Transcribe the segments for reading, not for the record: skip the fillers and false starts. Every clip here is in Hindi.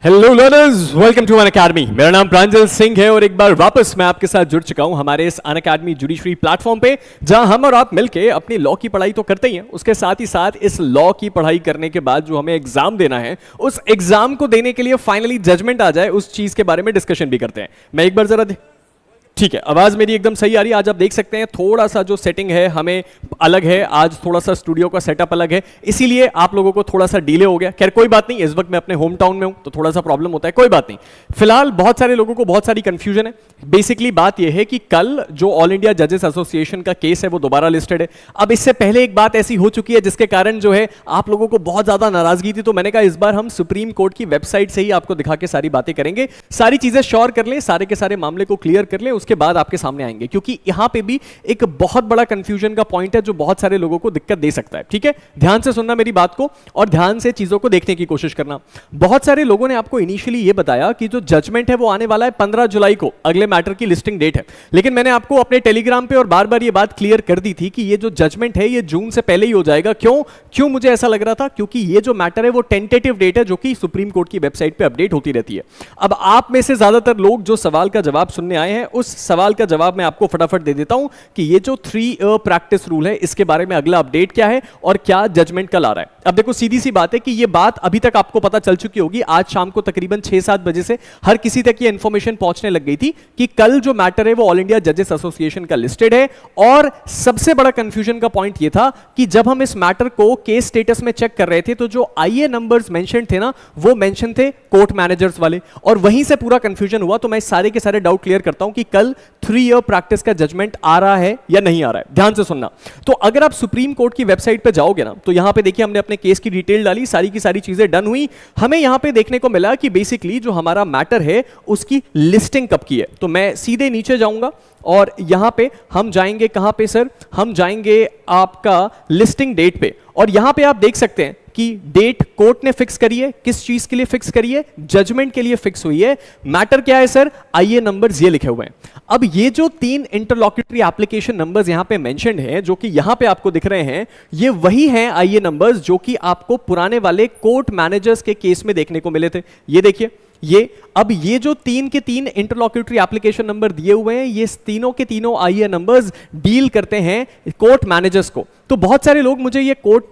Hello learners, welcome to Unacademy. मेरा नाम प्रांजल सिंह है और एक बार वापस मैं आपके साथ जुड़ चुका हूं हमारे इस अनअकैडमी जुडिशरी प्लेटफॉर्म पे, जहां हम और आप मिलके अपनी लॉ की पढ़ाई तो करते ही हैं, उसके साथ ही साथ इस लॉ की पढ़ाई करने के बाद जो हमें एग्जाम देना है, उस एग्जाम को देने के लिए फाइनली जजमेंट आ जाए, उस चीज के बारे में डिस्कशन भी करते हैं। मैं एक बार जरा ठीक है, आवाज मेरी एकदम सही आ रही है। आज आप देख सकते हैं थोड़ा सा जो सेटिंग है हमें अलग है, आज थोड़ा सा स्टूडियो का सेटअप अलग है, इसीलिए आप लोगों को थोड़ा सा डिले हो गया। खैर कोई बात नहीं, इस वक्त मैं अपने होम टाउन में हूं तो थोड़ा सा प्रॉब्लम होता है, कोई बात नहीं। फिलहाल बहुत सारे लोगों को बहुत सारी कंफ्यूजन है। बेसिकली बात यह है कि कल जो ऑल इंडिया जजेस एसोसिएशन का केस है वो दोबारा लिस्टेड है। अब इससे पहले एक बात ऐसी हो चुकी है जिसके कारण जो है आप लोगों को बहुत ज्यादा नाराजगी थी, तो मैंने कहा इस बार हम सुप्रीम कोर्ट की वेबसाइट से ही आपको दिखा के सारी बातें करेंगे, सारी चीजें श्योर कर लें, सारे के सारे मामले को क्लियर कर लें, उसके बाद आपके सामने आएंगे। क्योंकि यहां पे भी एक बहुत बड़ा कंफ्यूजन का पॉइंट है जो बहुत सारे लोगों को दिक्कत दे सकता है। ठीक है, ध्यान से सुनना मेरी बात को और ध्यान से चीजों को देखने की कोशिश करना। बहुत सारे लोगों ने आपको इनिशियली यह बताया कि जो जजमेंट है वो आने वाला है 15 जुलाई को, अगले मैटर की लिस्टिंग डेट है। लेकिन मैंने आपको अपने टेलीग्राम पे और बार बार ये बात क्लियर कर दी थी कि ये जो जजमेंट है ये जून से पहले ही हो जाएगा। क्यों मुझे ऐसा लग रहा था? क्योंकि ये जो मैटर है वो टेंटेटिव डेट है जो कि सुप्रीम कोर्ट की वेबसाइट पे अपडेट होती रहती है। अब आप में से ज्यादातर लोग जो सवाल का जवाब सुनने आए हैं, उस सवाल का जवाब मैं आपको फटाफट दे देता हूं कि ये जो 3 ईयर प्रैक्टिस रूल है इसके बारे में अगला अपडेट क्या है और क्या जजमेंट कल आ रहा है। अब देखो सीधी सी बात है कि ये बात अभी तक आपको पता चल चुकी होगी। आज शाम को तकरीबन 6-7 बजे से हर किसी तक ये इंफॉर्मेशन पहुंचने लग गई थी कि कल जो मैटर है वो ऑल इंडिया जजेस एसोसिएशन का लिस्टेड है। और सबसे बड़ा कंफ्यूजन का पॉइंट ये था कि जब हम इस मैटर को केस स्टेटस में चेक कर रहे थे तो जो आईए नंबर्स मेंशन थे ना, वो मेंशन थे कोर्ट मैनेजर्स वाले, और वहीं से पूरा कंफ्यूजन हुआ। तो मैं सारे के सारे डाउट क्लियर करता हूं कि कल 3 ईयर प्रैक्टिस का जजमेंट आ रहा है या नहीं आ रहा है। ध्यान से सुनना। तो अगर आप सुप्रीम कोर्ट की वेबसाइट पे जाओगे ना, तो यहां पे देखिए हमने अपने केस की डिटेल डाली, सारी की सारी चीजें डन हुई। हमें यहां पे देखने को मिला कि बेसिकली जो हमारा मैटर है उसकी लिस्टिंग कब की है। तो मैं सीधे नीचे जाऊंगा और यहां पे हम जाएंगे, कहां पे सर? हम जाएंगे आपका लिस्टिंग डेट पे, और यहां पे आप देख सकते हैं कि डेट कोर्ट ने फिक्स करी है। किस चीज के लिए फिक्स करी है? जजमेंट के लिए फिक्स हुई है। मैटर क्या है सर? आईए नंबर्स ये लिखे हुए हैं। अब ये जो 3 इंटरलॉक्यूटरी एप्लीकेशन नंबर्स यहां पे मेंशन्ड हैं, जो कि यहां पे आपको दिख रहे हैं, ये वही हैं आईए नंबर्स जो कि आपको पुराने वाले कोर्ट मैनेजर्स के केस में देखने को मिले थे। ये देखिए, ये जो 3 के 3 इंटरलॉक्यूटरी एप्लीकेशन नंबर दिए हुए हैं, ये तीनों के तीनों आईए नंबर्स डील करते हैं कोर्ट मैनेजर्स को। तो बहुत सारे लोग मुझे ये कोर्ट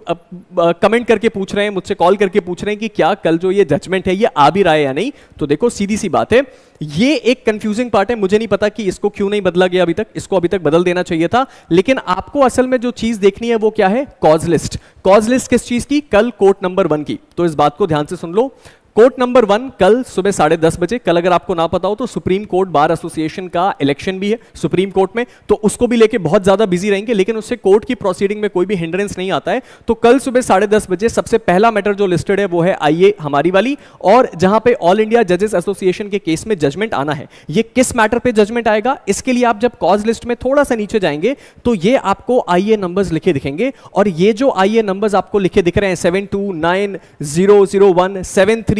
कमेंट करके पूछ रहे हैं, मुझसे कॉल करके पूछ रहे हैं कि क्या कल जो ये जजमेंट है ये आ भी रहा है या नहीं। तो देखो सीधी सी बात है, ये एक कंफ्यूजिंग पार्ट है। मुझे नहीं पता कि इसको क्यों नहीं बदला गया अभी तक, इसको अभी तक बदल देना चाहिए था। लेकिन आपको असल में जो चीज देखनी है वो क्या है? Cause list. कॉज लिस्ट किस चीज की? कल कोर्ट नंबर 1 की। तो इस बात को ध्यान से सुन लो। कोर्ट नंबर 1 कल सुबह 10:30 बजे। कल अगर आपको ना पता हो तो सुप्रीम कोर्ट बार एसोसिएशन का इलेक्शन भी है सुप्रीम कोर्ट में, तो उसको भी लेके बहुत ज्यादा बिजी रहेंगे, लेकिन उससे कोर्ट की प्रोसीडिंग में कोई भी हिंड्रेंस नहीं आता है। तो कल सुबह 10:30 बजे सबसे पहला मैटर जो लिस्टेड है वो है आईए हमारी वाली, और जहां पे ऑल इंडिया जजेस एसोसिएशन के केस में जजमेंट आना है। ये किस मैटर पे जजमेंट आएगा? इसके लिए आप जब कॉज लिस्ट में थोड़ा सा नीचे जाएंगे तो ये आपको आईए नंबर्स लिखे दिखेंगे, और ये जो आईए नंबर्स आपको लिखे दिख रहे हैं 729001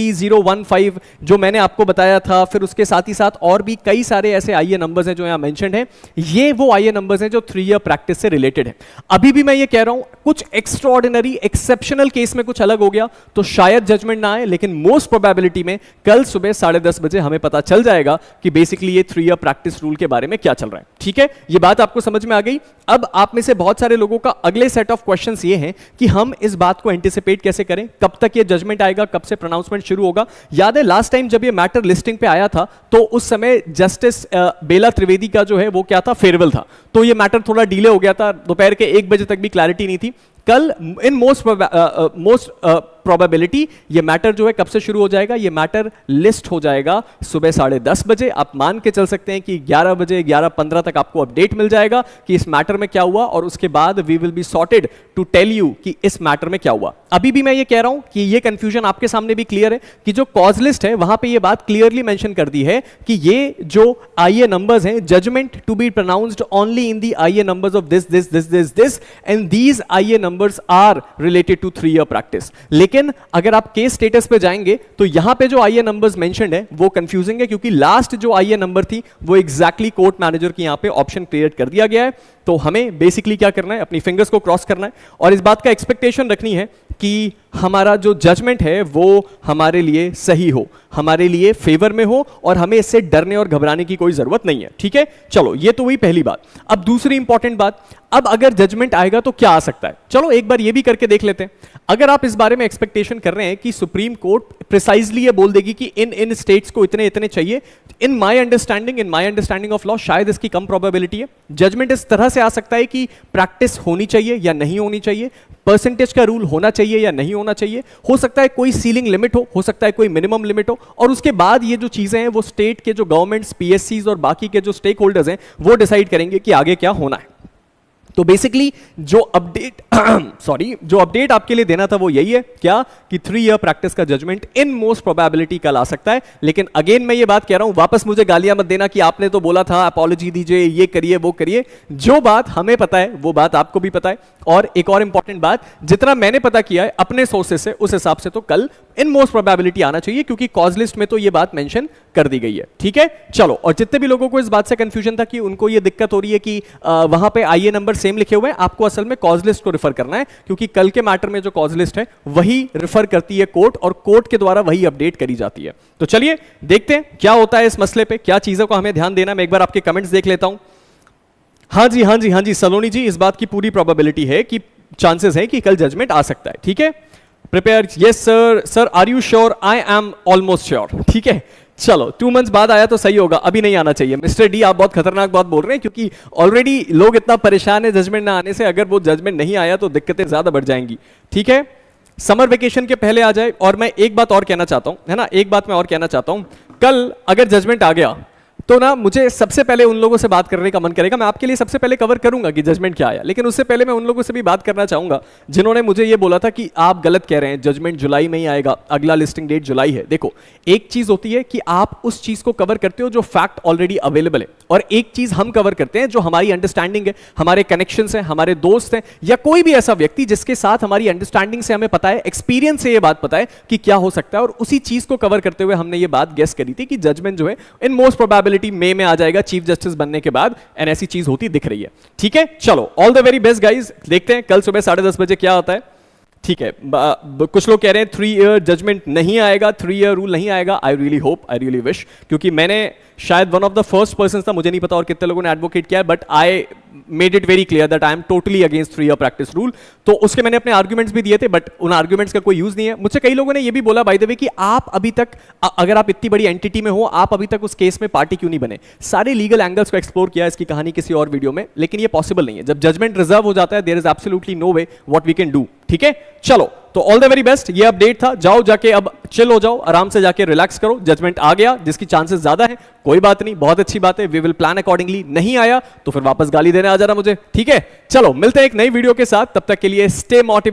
73015 जो मैंने आपको बताया था, फिर उसके साथ ही साथ और भी कई सारे ऐसे आईए नंबर्स हैं जो यहां मेंशन्ड हैं। ये वो आईए नंबर्स हैं जो 3 ईयर प्रैक्टिस से रिलेटेड है। अभी भी मैं ये कह रहा हूं, कुछ एक्स्ट्राऑर्डिनरी एक्सेप्शनल केस में कुछ अलग हो गया तो शायद जजमेंट ना आए, लेकिन मोस्ट प्रोबेबिलिटी में कल सुबह 10:30 बजे हमें पता चल जाएगा कि बेसिकली ये 3 ईयर प्रैक्टिस रूल के बारे में क्या चल रहा है। ठीक है, ये बात आपको समझ में आ गई। अब आप में से बहुत सारे लोगों का अगले सेट ऑफ क्वेश्चंस ये हैं कि हम इस बात को एंटिसिपेट कैसे करें, कब तक ये जजमेंट आएगा, कब से प्रोनाउंसमेंट शुरू होगा। याद है लास्ट टाइम जब ये मैटर लिस्टिंग पे आया था तो उस समय जस्टिस बेला त्रिवेदी का जो है वो क्या था? फेयरवेल था, तो ये मैटर थोड़ा डिले हो गया था। दोपहर के 1 बजे तक भी क्लैरिटी नहीं थी। कल इन मोस्ट प्रोबेबिलिटी ये मैटर जो है कब से शुरू हो जाएगा? ये मैटर लिस्ट हो जाएगा सुबह 10:30 बजे। आप मान के चल सकते हैं कि 11 बजे 11:15 तक आपको अपडेट मिल जाएगा कि इस मैटर में क्या हुआ, और उसके बाद we will be sorted to tell you कि इस मैटर में क्या हुआ। अभी भी मैं ये कह रहा हूं कि ये कंफ्यूजन आपके सामने भी क्लियर है कि जो कॉज लिस्ट है वहां पे ये बात क्लियरली मेंशन कर दी है कि ये जो आईए नंबर्स हैं, judgment to be pronounced only in the IA numbers of this this this this this and these IA numbers are related to 3 year practice. लेकिन अगर आप केस स्टेटस पे जाएंगे तो यहां पे जो आईए नंबर्स मेंशन्ड है वो कंफ्यूजिंग है, क्योंकि लास्ट जो आईए नंबर थी वो एग्जैक्टली कोर्ट मैनेजर की यहां पे ऑप्शन क्रिएट कर दिया गया है। तो हमें बेसिकली क्या करना है? अपनी फिंगर्स को क्रॉस करना है और इस बात का एक्सपेक्टेशन रखनी है कि हमारा जो जजमेंट है वो हमारे लिए सही हो, हमारे लिए फेवर में हो और हमें इससे डरने और घबराने की कोई जरूरत नहीं है। ठीक है, चलो ये तो हुई पहली बात। अब दूसरी इंपॉर्टेंट बात, अब अगर जजमेंट आएगा तो क्या आ सकता है, चलो एक बार ये भी करके देख लेते हैं। अगर आप इस बारे में एक्सपेक्टेशन कर रहे हैं कि सुप्रीम कोर्ट प्रिसाइजली ये बोल देगी कि इन इन स्टेट्स को इतने इतने चाहिए, in my understanding of law शायद इसकी कम प्रोबेबिलिटी है। जजमेंट इस तरह से आ सकता है कि प्रैक्टिस होनी चाहिए या नहीं होनी चाहिए, परसेंटेज का रूल होना चाहिए या नहीं होना चाहिए, हो सकता है कोई सीलिंग लिमिट हो सकता है कोई मिनिमम लिमिट हो, और उसके बाद ये जो चीजें हैं वो स्टेट के जो गवर्नमेंट्स, पीएससीज और बाकी के जो स्टेक होल्डर्स हैं वो डिसाइड करेंगे कि आगे क्या होना है। तो बेसिकली जो अपडेट आपके लिए देना था वो यही है, क्या कि 3 ईयर प्रैक्टिस का जजमेंट इन मोस्ट प्रोबेबिलिटी कल आ सकता है। लेकिन अगेन मैं ये बात कह रहा हूं, वापस मुझे गालियां मत देना कि आपने तो बोला था, अपॉलॉजी दीजिए, ये करिए वो करिए। जो बात हमें पता है वो बात आपको भी पता है। और एक और इंपॉर्टेंट बात, जितना मैंने पता किया है अपने सोर्सेस से, उस हिसाब से तो कल इन मोस्ट प्रोबेबिलिटी आना चाहिए, क्योंकि कॉज लिस्ट में तो ये बात मेंशन कर दी गई है। ठीक है, चलो। और जितने भी लोगों को इस बात से कंफ्यूजन था कि उनको ये दिक्कत हो रही है कि वहां पे आईए नंबर सेम लिखे हुए हैं, आपको असल में कॉज लिस्ट को रेफर करना है, क्योंकि कल के मैटर में जो कॉज लिस्ट है वही रेफर करती है कोर्ट, और कोर्ट के द्वारा वही अपडेट करी जाती है। तो चलिए देखते हैं क्या होता है इस मसले पे, क्या चीजों को हमें ध्यान देना है। मैं एक बार आपके कमेंट्स देख लेता हूं। हाँ जी सलोनी जी, इस बात की पूरी प्रोबेबिलिटी है कि चांसेस है कि कल जजमेंट आ सकता है। ठीक है, prepare, yes sir are you sure, I am almost sure. ठीक है, चलो 2 मंथ्स बाद आया तो सही होगा, अभी नहीं आना चाहिए। मिस्टर डी, आप बहुत खतरनाक बात बोल रहे हैं, क्योंकि ऑलरेडी लोग इतना परेशान है जजमेंट ना आने से, अगर वो जजमेंट नहीं आया तो दिक्कतें ज्यादा बढ़ जाएंगी। ठीक है, समर वेकेशन के पहले आ जाए। और मैं एक बात और कहना चाहता हूं, है ना, एक बात मैं और कहना चाहता हूं, कल अगर जजमेंट आ गया तो ना मुझे सबसे पहले उन लोगों से बात करने का मन करेगा। मैं आपके लिए सबसे पहले कवर करूंगा कि जजमेंट क्या आया, लेकिन उससे पहले मैं उन लोगों से भी बात करना चाहूंगा जिन्होंने मुझे ये बोला था कि आप गलत कह रहे हैं, जजमेंट जुलाई में ही आएगा, अगला लिस्टिंग डेट जुलाई है। देखो, एक चीज होती है कि आप उस चीज को कवर करते हो जो फैक्ट ऑलरेडी अवेलेबल है, और एक चीज हम कवर करते हैं जो हमारी अंडरस्टैंडिंग है, हमारे कनेक्शंस हैं, हमारे दोस्त हैं, या कोई भी ऐसा व्यक्ति जिसके साथ हमारी अंडरस्टैंडिंग से हमें पता है, एक्सपीरियंस से ये बात पता है कि क्या हो सकता है। और उसी चीज को कवर करते हुए हमने ये बात गेस करी थी कि जजमेंट जो है इन मोस्ट प्रोबेबिलिटी मई में आ जाएगा, चीफ जस्टिस बनने के बाद, एंड ऐसी चीज होती दिख रही है। ठीक है, चलो, all the very best guys. देखते हैं कल सुबह 10:30 बजे क्या होता है। ठीक है, कुछ लोग कह रहे हैं 3 ईयर जजमेंट नहीं आएगा, 3 ईयर रूल नहीं आएगा। I really hope, I really wish, क्योंकि मैंने शायद one of the first person था, मुझे नहीं पता और कितने लोगों ने एडवोकेट किया, but I made it very clear that I am totally against 3 year practice rule. तो उसके मैंने अपने आर्ग्यूमेंट्स भी दिए थे, बट उन आर्ग्यूमेंट्स का कोई यूज नहीं है। मुझसे कई लोगों ने ये भी बोला बाय द वे कि आप अभी तक, अगर आप इतनी बड़ी एंटिटी में हो, आप अभी तक उस केस में पार्टी क्यों नहीं बने। सारे लीगल एंगल्स को एक्सप्लोर किया, इसकी कहानी किसी और वीडियो में, लेकिन ये पॉसिबल नहीं है। जब जजमेंट रिजर्व हो जाता है, there is absolutely no way what we can do. ठीक है, चलो, तो ऑल द वेरी बेस्ट। ये अपडेट था, जाओ जाके अब चिल हो जाओ, आराम से जाके रिलैक्स करो। जजमेंट आ गया, जिसकी चांसेस ज्यादा है, कोई बात नहीं, बहुत अच्छी बात है, वी विल प्लान अकॉर्डिंगली। नहीं आया तो फिर वापस गाली देने आ जाना मुझे। ठीक है, चलो मिलते हैं एक नई वीडियो के साथ, तब तक के लिए स्टे मोटिवेटेड।